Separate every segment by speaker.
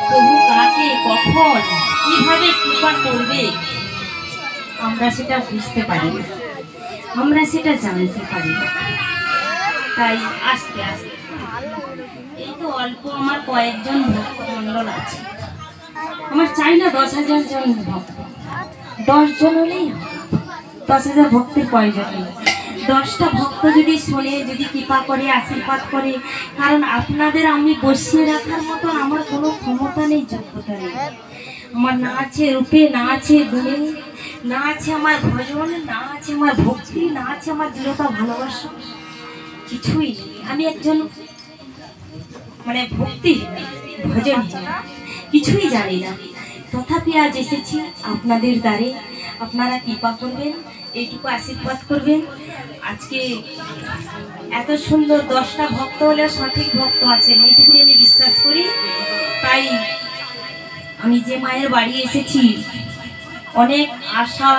Speaker 1: প্রভু কাকে কখন কিভাবে কৃপা করবে আমরা সেটা বুঝতে পারি না, আমরা সেটা জানতে পারি না। তাই আস্তে আস্তে এই তো অল্প আমার কয়েকজন ভক্তমণ্ডল আছে, আমার চাই না 10,000 জন ভক্ত, 10 জন হলেই 10,000 ভক্তের প্রয়োজন নেই। 10টা ভক্ত যদি শোনে, যদি কৃপা করে, আশীর্বাদ করে, কারণ আপনাদের আমি বসিয়ে রাখার মতো আমার কোনো ক্ষমতা নেই, যোগ্যতা নেই। আমার না আছে রূপে, না আছে গুণে, না আছে আমার ভজন, না আছে আমার ভক্তি, না আছে আমার দৃঢ়তা ভালোবাসা, কিছুই নেই। আমি একজন মানে ভক্তি ভজন কিছুই জানি না, তথাপি আজ এসেছি আপনাদের দ্বারে। আপনারা কৃপা করবেন, এইটুকু আশীর্বাদ করবেন। আজকে এত সুন্দর 10টা ভক্ত হলে সঠিক ভক্ত আছেন, এইটুকুনি আমি বিশ্বাস করি। তাই আমি যে মায়ের বাড়ি এসেছি, অনেক আশা,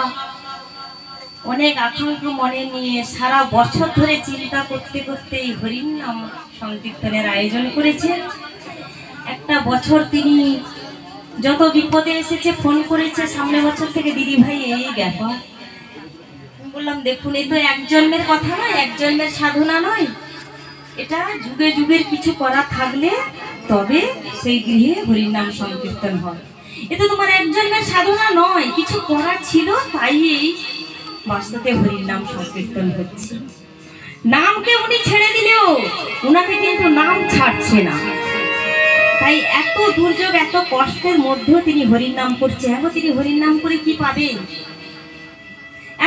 Speaker 1: অনেক আকাঙ্ক্ষা মনে নিয়ে সারা বছর ধরে চিন্তা করতে করতে এই হরির নাম সংকীর্তনের আয়োজন করেছেন। একটা বছর তিনি যত বিপদে এসেছে ফোন করেছে, সামনে বছর থেকে দিদি ভাই এই ব্যাপার। বললাম দেখুন, এই তো এক জন্মের কথা নয়, এক জন্মের সাধনা নয়, এটা যুগে যুগের কিছু করা থাকলে তবে সেই গৃহে হরির নাম সংকীর্তন হয়। এটা তোমার এক জন্মের সাধনা নয়, কিছু করা ছিল, তাই এই বাস্তবে হরির নাম সংকীর্তন হচ্ছে। নামকে উনি ছেড়ে দিলেও উনাকে কিন্তু নাম ছাড়ছে না। তাই এত দুর্যোগ, এত কষ্টের মধ্যেও তিনি হরির নাম করছে। এখন তিনি হরির নাম করে কি পাবেন?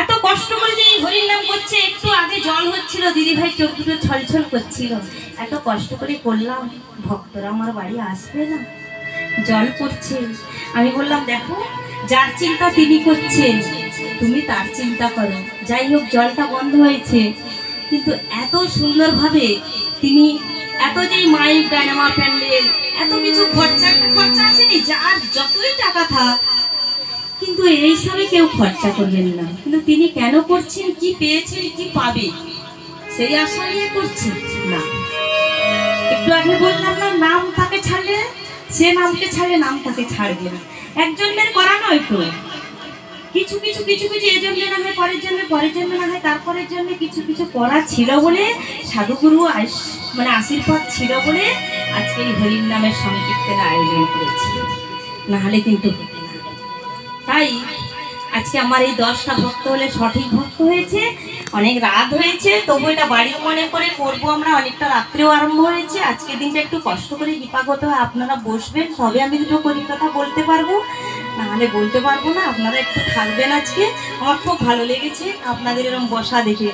Speaker 1: এত কষ্ট করে যে হরির নাম করছে। একটু আগে জল হচ্ছিল, দিদি ভাই চোখ দুটো ছলছল করছিল, এত কষ্ট করে করলাম, ভক্তরা আমার বাড়ি আসবে না, জল পড়ছে। আমি বললাম দেখো, যার চিন্তা তিনি করছেন, তুমি তার চিন্তা করো। যাই হোক, জলটা বন্ধ হয়েছে, কিন্তু এত সুন্দরভাবে তিনি, এত যে মাইক, ডায়নামা, প্যান্ডেল, এত কিছু খরচা আসেনি, যার যতই টাকা থাক, কিন্তু এই সবে কেউ খরচা করবেন না। কিন্তু তিনি কেন করছেন? কি পেয়েছেন, কি পাবে, সেই আশা নিয়ে করছেন না। একটু আগে বললাম না, নাম তাকে ছাড়লে, সে নামকে ছাড়লে নাম তাকে ছাড়বে না। একজনের করা নয় তো, কিছু কিছু কিছু কিছু এই জন্য না হয়, পরের জন্য, পরের জন্য না হয় তারপরের জন্য, কিছু কিছু করা ছিল বলে, সাধুগুরু মানে আশীর্বাদ ছিল বলে আজকে এই হরির নামের সংকীর্তনের আয়োজন করেছি, নাহলে কিন্তু হতো না। তাই আজকে আমার এই 10টা ভক্ত হলে সঠিক ভক্ত হয়েছে। অনেক রাত হয়েছে, তবু এটা বাড়ির মনে করে করবো আমরা। অনেকটা রাত্রেও আরম্ভ হয়েছে। আজকের দিনটা একটু কষ্ট করে কৃপা করতে হয়, আপনারা বসবেন তবে আমি দুটো কথা বলতে পারবো, নাহলে বলতে পারবো না। আপনারা একটু থাকবেন। আজকে আমার খুব ভালো লেগেছে আপনাদের এরকম বসা দেখে।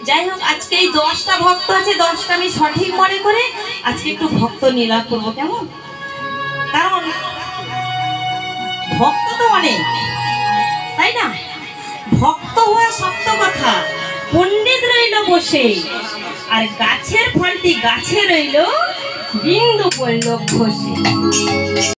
Speaker 1: যাই হোক, আজকে এই 10টা ভক্ত আছে, 10টা আমি সঠিক মনে করে আজকে একটু ভক্ত নীলা করবো, কেমন? কারণ ভক্ত তো অনেক, তাই না? ভক্ত হওয়া সত্য কথা, পণ্ডিত রইল বসে, আর গাছের ফলটি গাছে রইল, বিন্দু পড়ল খসে।